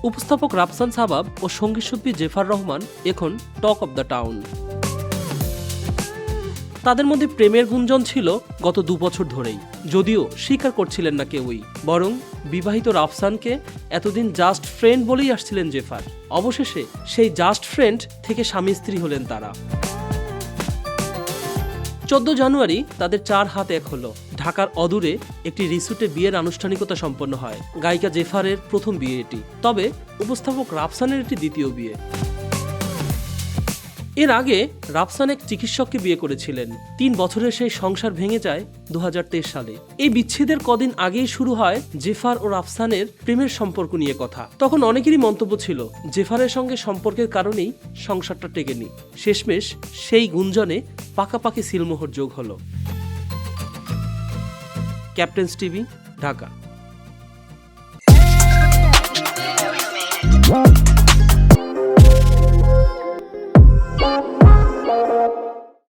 উপস্থাপক রাফসান সাবাব ও সঙ্গীতশিল্পী জেফার রহমান এখন talk of the town. তাদের মধ্যে প্রেমের গুঞ্জন ছিল গত 2 বছর ধরেই, যদিও স্বীকার করছিলেন না কেউই, বরং বিবাহিত রাফসানকে এতদিন জাস্ট ফ্রেন্ড বলেই আসছিলেন জেফার। অবশেষে সেই জাস্ট ফ্রেন্ড থেকে স্বামী স্ত্রী হলেন তারা। 14 জানুয়ারি তাদের 4 হাত এক হলো। ঢাকার অদূরে একটি রিসোর্টে বিয়ের আনুষ্ঠানিকতা সম্পন্ন হয়। গায়িকা জেফারের প্রথম বিয়ে এটি, তবে উপস্থাপক রাফসানের এটি দ্বিতীয় বিয়ে। এর আগে রাফসান এক চিকিৎসককে বিয়ে করেছিলেন। 3 বছরের সেই সংসার ভেঙে যায় 2023 সালে। এই বিচ্ছেদের কদিন আগেই শুরু হয় জেফার ও রাফসানের প্রেমের সম্পর্ক নিয়ে কথা। তখন অনেকেরই মন্তব্য ছিল জেফারের সঙ্গে সম্পর্কের কারণেই সংসারটা টেকেনি। শেষমেশ সেই গুঞ্জনে পাকাপাকি সিলমোহর যোগ হলো। Captain's TV, Dhaka.